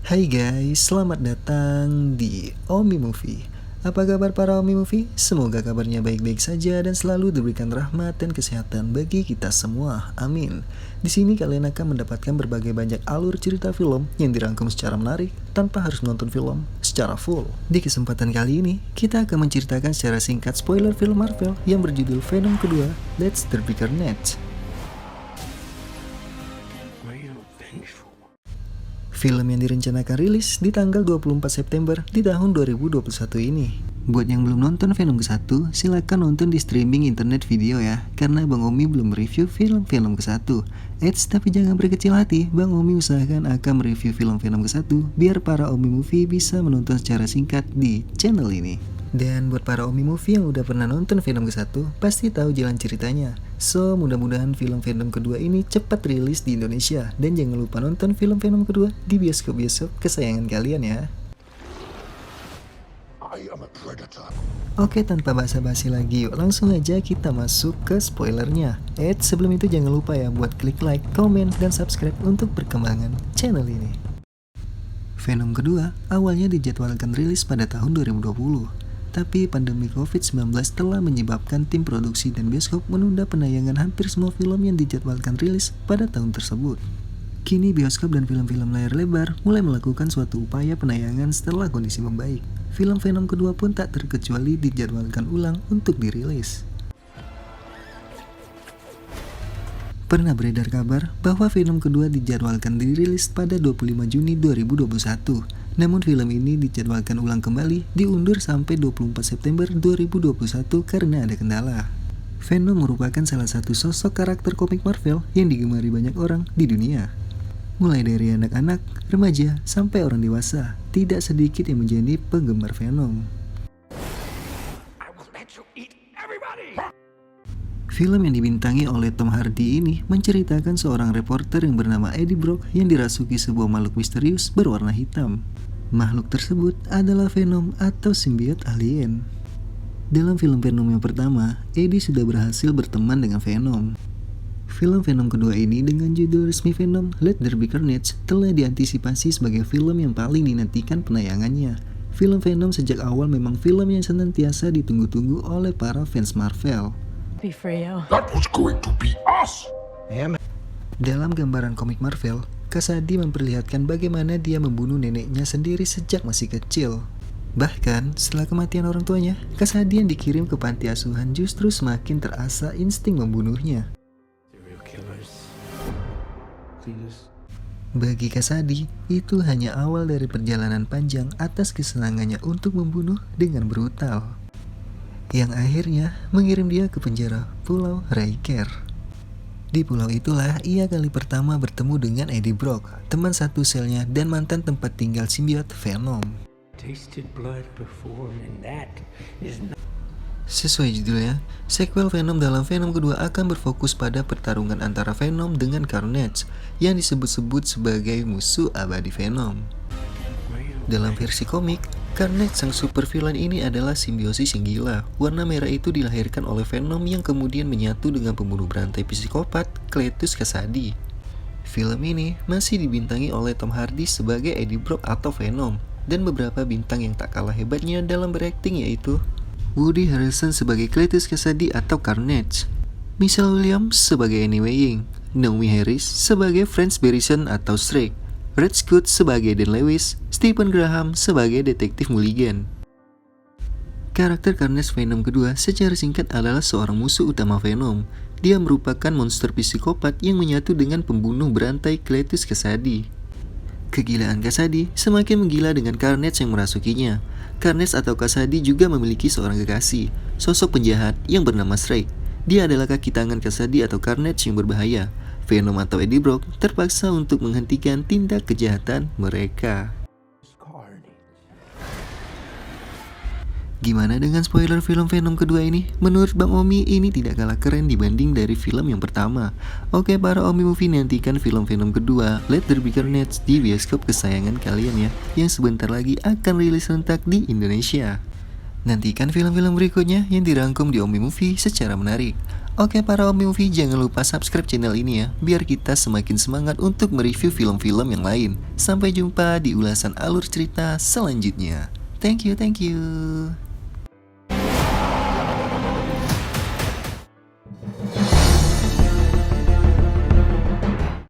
Hai guys, selamat datang di Omi Movie. Apa kabar para Omi Movie? Semoga kabarnya baik-baik saja dan selalu diberikan rahmat dan kesehatan bagi kita semua. Amin. Di sini kalian akan mendapatkan berbagai banyak alur cerita film yang dirangkum secara menarik tanpa harus menonton film secara full. Di kesempatan kali ini, kita akan menceritakan secara singkat spoiler film Marvel yang berjudul Venom kedua, Let's the Bigger Net. Film yang direncanakan rilis di tanggal 24 September di tahun 2021 ini. Buat yang belum nonton Venom ke-1, silakan nonton di streaming internet video ya, karena Bang Omi belum mereview film Venom ke-1. Tapi jangan berkecil hati, Bang Omi usahakan akan mereview film Venom ke-1 biar para Omi Movie bisa menonton secara singkat di channel ini. Dan buat para Omi Movie yang udah pernah nonton Venom ke-1, pasti tahu jalan ceritanya. So, mudah-mudahan film Venom kedua ini cepat rilis di Indonesia. Dan jangan lupa nonton film Venom kedua di bioskop-bioskop kesayangan kalian ya. Oke, tanpa basa-basi lagi, yuk langsung aja kita masuk ke spoilernya. Sebelum itu jangan lupa ya buat klik like, komen, dan subscribe untuk perkembangan channel ini. Venom kedua awalnya dijadwalkan rilis pada tahun 2020. Tapi pandemi COVID-19 telah menyebabkan tim produksi dan bioskop menunda penayangan hampir semua film yang dijadwalkan rilis pada tahun tersebut. Kini bioskop dan film-film layar lebar mulai melakukan suatu upaya penayangan setelah kondisi membaik. Film Venom kedua pun tak terkecuali dijadwalkan ulang untuk dirilis. Pernah beredar kabar bahwa Venom kedua dijadwalkan dirilis pada 25 Juni 2021. Namun film ini dijadwalkan ulang kembali, diundur sampai 24 September 2021 karena ada kendala. Venom merupakan salah satu sosok karakter komik Marvel yang digemari banyak orang di dunia. Mulai dari anak-anak, remaja, sampai orang dewasa, tidak sedikit yang menjadi penggemar Venom. Film yang dibintangi oleh Tom Hardy ini menceritakan seorang reporter yang bernama Eddie Brock yang dirasuki sebuah makhluk misterius berwarna hitam. Makhluk tersebut adalah Venom atau simbiot alien. Dalam film Venom yang pertama, Eddie sudah berhasil berteman dengan Venom. Film Venom kedua ini dengan judul resmi Venom, Let There Be Carnage telah diantisipasi sebagai film yang paling dinantikan penayangannya. Film Venom sejak awal memang film yang senantiasa ditunggu-tunggu oleh para fans Marvel. That was going to be us. Dalam gambaran komik Marvel, Kasadi memperlihatkan bagaimana dia membunuh neneknya sendiri sejak masih kecil. Bahkan, setelah kematian orang tuanya, Kasadi yang dikirim ke panti asuhan justru semakin terasa insting membunuhnya. Bagi Kasadi, itu hanya awal dari perjalanan panjang atas kesenangannya untuk membunuh dengan brutal, yang akhirnya mengirim dia ke penjara Pulau Riker. Di pulau itulah ia kali pertama bertemu dengan Eddie Brock, teman satu selnya dan mantan tempat tinggal simbiot Venom. Sesuai judulnya, sequel Venom dalam Venom kedua akan berfokus pada pertarungan antara Venom dengan Carnage yang disebut-sebut sebagai musuh abadi Venom. Dalam versi komik, Carnage sang super villain ini adalah simbiosis yang gila. Warna merah itu dilahirkan oleh Venom yang kemudian menyatu dengan pembunuh berantai psikopat Cletus Kasady. Film ini masih dibintangi oleh Tom Hardy sebagai Eddie Brock atau Venom, dan beberapa bintang yang tak kalah hebatnya dalam berakting yaitu Woody Harrelson sebagai Cletus Kasady atau Carnage, Michelle Williams sebagai Annie Weying, Naomi Harris sebagai Franz Barrison atau Shrek, Red Skutt sebagai Dan Lewis, Stephen Graham sebagai Detektif Mulligan. Karakter Carnage Venom kedua secara singkat adalah seorang musuh utama Venom. Dia merupakan monster psikopat yang menyatu dengan pembunuh berantai Cletus Kasady. Kegilaan Kasady semakin menggila dengan Carnage yang merasukinya. Carnage atau Kasady juga memiliki seorang kekasih, sosok penjahat yang bernama Shrek. Dia adalah kaki tangan Kasady atau Carnage yang berbahaya. Venom atau Eddie Brock terpaksa untuk menghentikan tindak kejahatan mereka. Gimana dengan spoiler film Venom kedua ini? Menurut Bang Omi, ini tidak kalah keren dibanding dari film yang pertama. Oke, para Omi Movie, nantikan film Venom kedua, Let There Be Carnage, di bioskop kesayangan kalian ya, yang sebentar lagi akan rilis serentak di Indonesia. Nantikan film-film berikutnya yang dirangkum di Omni Movie secara menarik. Oke para Omni Movie, jangan lupa subscribe channel ini ya, biar kita semakin semangat untuk mereview film-film yang lain. Sampai jumpa di ulasan alur cerita selanjutnya. Thank you.